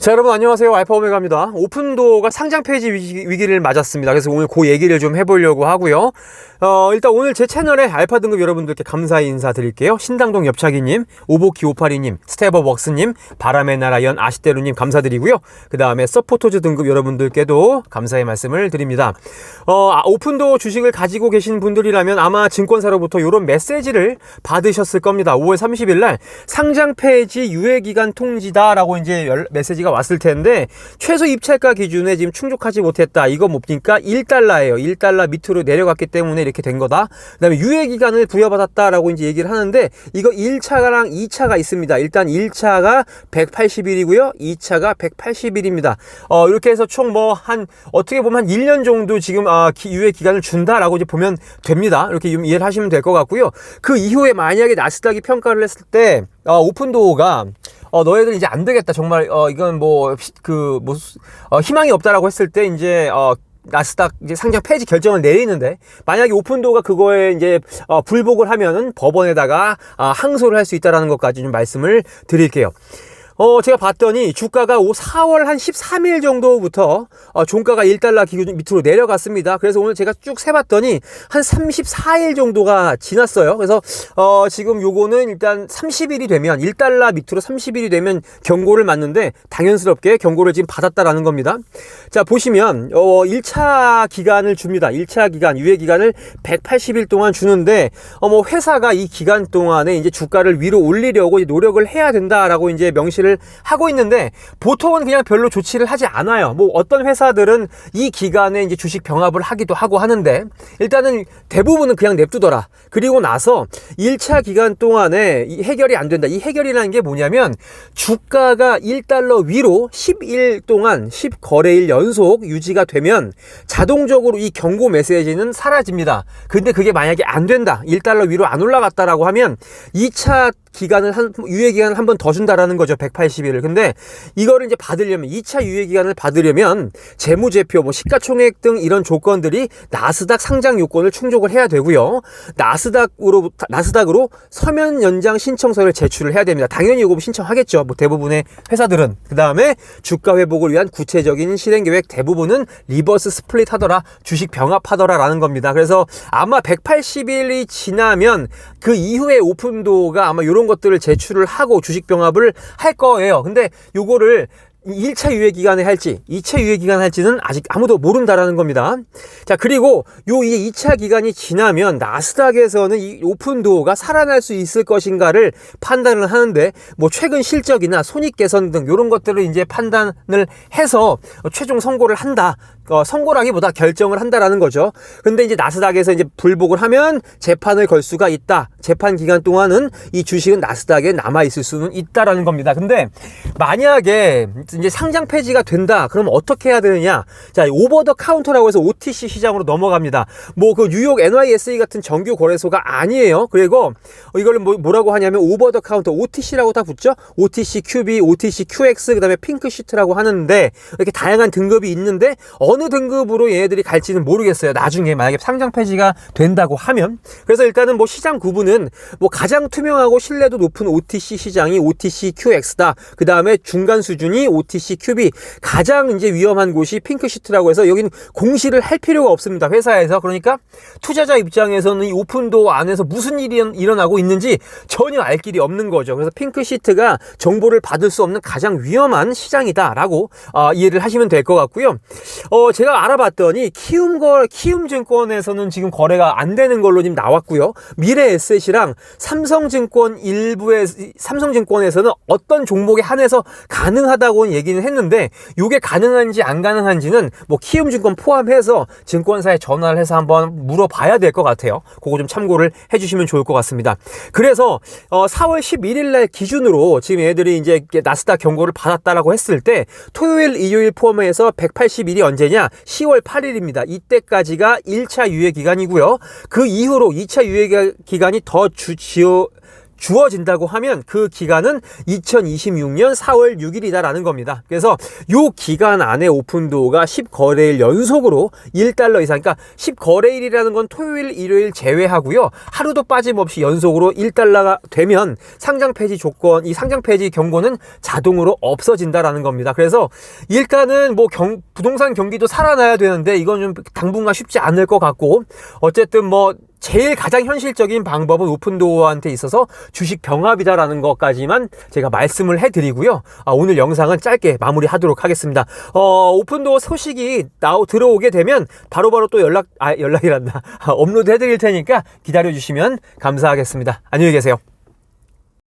자, 여러분 안녕하세요. 알파 오메가입니다. 오픈도어가 상장 폐지 위기를 맞았습니다. 그래서 오늘 그 얘기를 좀 해보려고 하고요. 일단 오늘 제 채널에 알파 등급 여러분들께 감사의 인사 드릴게요. 신당동 옆차기님, 오보키 582님, 스텝업웍스님, 바람의 나라 연 아시테루님 감사드리고요. 그 다음에 서포터즈 등급 여러분들께도 감사의 말씀을 드립니다. 오픈도어 주식을 가지고 계신 분들이라면 아마 증권사로부터 이런 메시지를 받으셨을 겁니다. 5월 30일 날 상장 폐지 유예기간 통지다라고 이제 메시지가 왔을 텐데, 최소 입찰가 기준에 지금 충족하지 못했다. 이거 뭡니까? 1달러예요. 1달러 밑으로 내려갔기 때문에 이렇게 된 거다. 그 다음에 유예기간을 부여받았다라고 이제 얘기를 하는데, 이거 1차랑 2차가 있습니다. 일단 1차가 180일이고요. 2차가 180일입니다. 이렇게 해서 총 어떻게 보면 한 1년 정도 지금, 유예기간을 준다라고 이제 보면 됩니다. 이렇게 이해를 하시면 될 것 같고요. 그 이후에 만약에 나스닥이 평가를 했을 때, 오픈도어가 너희들 이제 안 되겠다. 정말, 이건 희망이 없다라고 했을 때, 이제, 나스닥 이제 상장 폐지 결정을 내리는데, 만약에 오픈도어가 그거에 이제, 불복을 하면은 법원에다가, 항소를 할 수 있다라는 것까지 좀 말씀을 드릴게요. 제가 봤더니 주가가 4월 한 13일 정도부터 종가가 1달러 기준 밑으로 내려갔습니다. 그래서 오늘 제가 쭉 세봤더니 한 34일 정도가 지났어요. 그래서 지금 요거는 일단 30일이 되면 1달러 밑으로 30일이 되면 경고를 맞는데, 당연스럽게 경고를 지금 받았다라는 겁니다. 자, 보시면 1차 기간을 줍니다. 1차 기간, 유예 기간을 180일 동안 주는데, 회사가 이 기간 동안에 이제 주가를 위로 올리려고 노력을 해야 된다라고 이제 명시를 하고 있는데, 보통은 그냥 별로 조치를 하지 않아요. 어떤 회사들은 이 기간에 이제 주식 병합을 하기도 하고 하는데, 일단은 대부분은 그냥 냅두더라. 그리고 나서 1차 기간 동안에 해결이 안 된다. 이 해결이라는 게 뭐냐면, 주가가 1달러 위로 10일 동안 10거래일 연속 유지가 되면 자동적으로 이 경고 메시지는 사라집니다. 근데 그게 만약에 안 된다, 1달러 위로 안 올라갔다라고 하면 2차 기간을 유예 기간을 한 번 더 준다라는 거죠. 180일을. 근데 이거를 이제 받으려면, 2차 유예 기간을 받으려면 재무제표, 시가총액 등 이런 조건들이 나스닥 상장 요건을 충족을 해야 되고요. 나스닥으로 서면 연장 신청서를 제출을 해야 됩니다. 당연히 이거 신청하겠죠. 대부분의 회사들은. 그 다음에 주가 회복을 위한 구체적인 실행 계획, 대부분은 리버스 스플릿 하더라, 주식 병합하더라라는 겁니다. 그래서 아마 180일이 지나면 그 이후에 오픈도어가 아마 이런 것들을 제출을 하고 주식 병합을 할 거예요. 근데 요거를 1차 유예 기간에 할지 2차 유예 기간에 할지는 아직 아무도 모른다라는 겁니다. 자, 그리고 이 2차 기간이 지나면 나스닥에서는 이 오픈도어가 살아날 수 있을 것인가를 판단을 하는데, 최근 실적이나 손익 개선 등 이런 것들을 이제 판단을 해서 최종 선고를 한다. 선고라기보다 결정을 한다라는 거죠. 근데 이제 나스닥에서 이제 불복을 하면 재판을 걸 수가 있다. 재판 기간 동안은 이 주식은 나스닥에 남아 있을 수는 있다라는 겁니다. 근데 만약에 이제 상장 폐지가 된다, 그러면 어떻게 해야 되느냐? 자, 오버 더 카운터라고 해서 OTC 시장으로 넘어갑니다. 그 뉴욕 NYSE 같은 정규 거래소가 아니에요. 그리고 이걸 뭐라고 하냐면 오버 더 카운터, OTC라고 다 붙죠? OTC QB, OTC QX, 그다음에 핑크 시트라고 하는데, 이렇게 다양한 등급이 있는데 어느 등급으로 얘네들이 갈지는 모르겠어요. 나중에 만약에 상장 폐지가 된다고 하면. 그래서 일단은 시장 구분은 가장 투명하고 신뢰도 높은 OTC 시장이 OTC QX다. 그 다음에 중간 수준이 OTC QB, 가장 이제 위험한 곳이 핑크 시트라고 해서 여기는 공시를 할 필요가 없습니다. 회사에서. 그러니까 투자자 입장에서는 이 오픈도어 안에서 무슨 일이 일어나고 있는지 전혀 알 길이 없는 거죠. 그래서 핑크 시트가 정보를 받을 수 없는 가장 위험한 시장이다라고 이해를 하시면 될 것 같고요. 제가 알아봤더니 키움증권에서는 지금 거래가 안 되는 걸로 지금 나왔고요. 미래에셋이랑 삼성증권에서는 어떤 종목에 한해서 가능하다고 얘기는 했는데, 이게 가능한지 안 가능한지는 키움증권 포함해서 증권사에 전화를 해서 한번 물어봐야 될 것 같아요. 그거 좀 참고를 해주시면 좋을 것 같습니다. 그래서 4월 11일 날 기준으로 지금 애들이 이제 나스닥 경고를 받았다라고 했을 때, 토요일, 일요일 포함해서 180일이 언제냐? 10월 8일입니다. 이때까지가 1차 유예 기간이고요. 그 이후로 2차 유예 기간이 더 주어진다고 하면 그 기간은 2026년 4월 6일이다라는 겁니다. 그래서 요 기간 안에 오픈도어가 10거래일 연속으로 1달러 이상, 그러니까 10거래일이라는 건 토요일, 일요일 제외하고요. 하루도 빠짐없이 연속으로 1달러가 되면 상장 폐지 조건, 이 상장 폐지 경고는 자동으로 없어진다라는 겁니다. 그래서 일단은 뭐 부동산 경기도 살아나야 되는데 이건 좀 당분간 쉽지 않을 것 같고, 어쨌든 뭐 제일 가장 현실적인 방법은 오픈도어한테 있어서 주식 병합이다라는 것까지만 제가 말씀을 해드리고요. 오늘 영상은 짧게 마무리하도록 하겠습니다. 오픈도어 소식이 들어오게 되면 바로바로 또 연락이란다. 업로드 해드릴 테니까 기다려주시면 감사하겠습니다. 안녕히 계세요.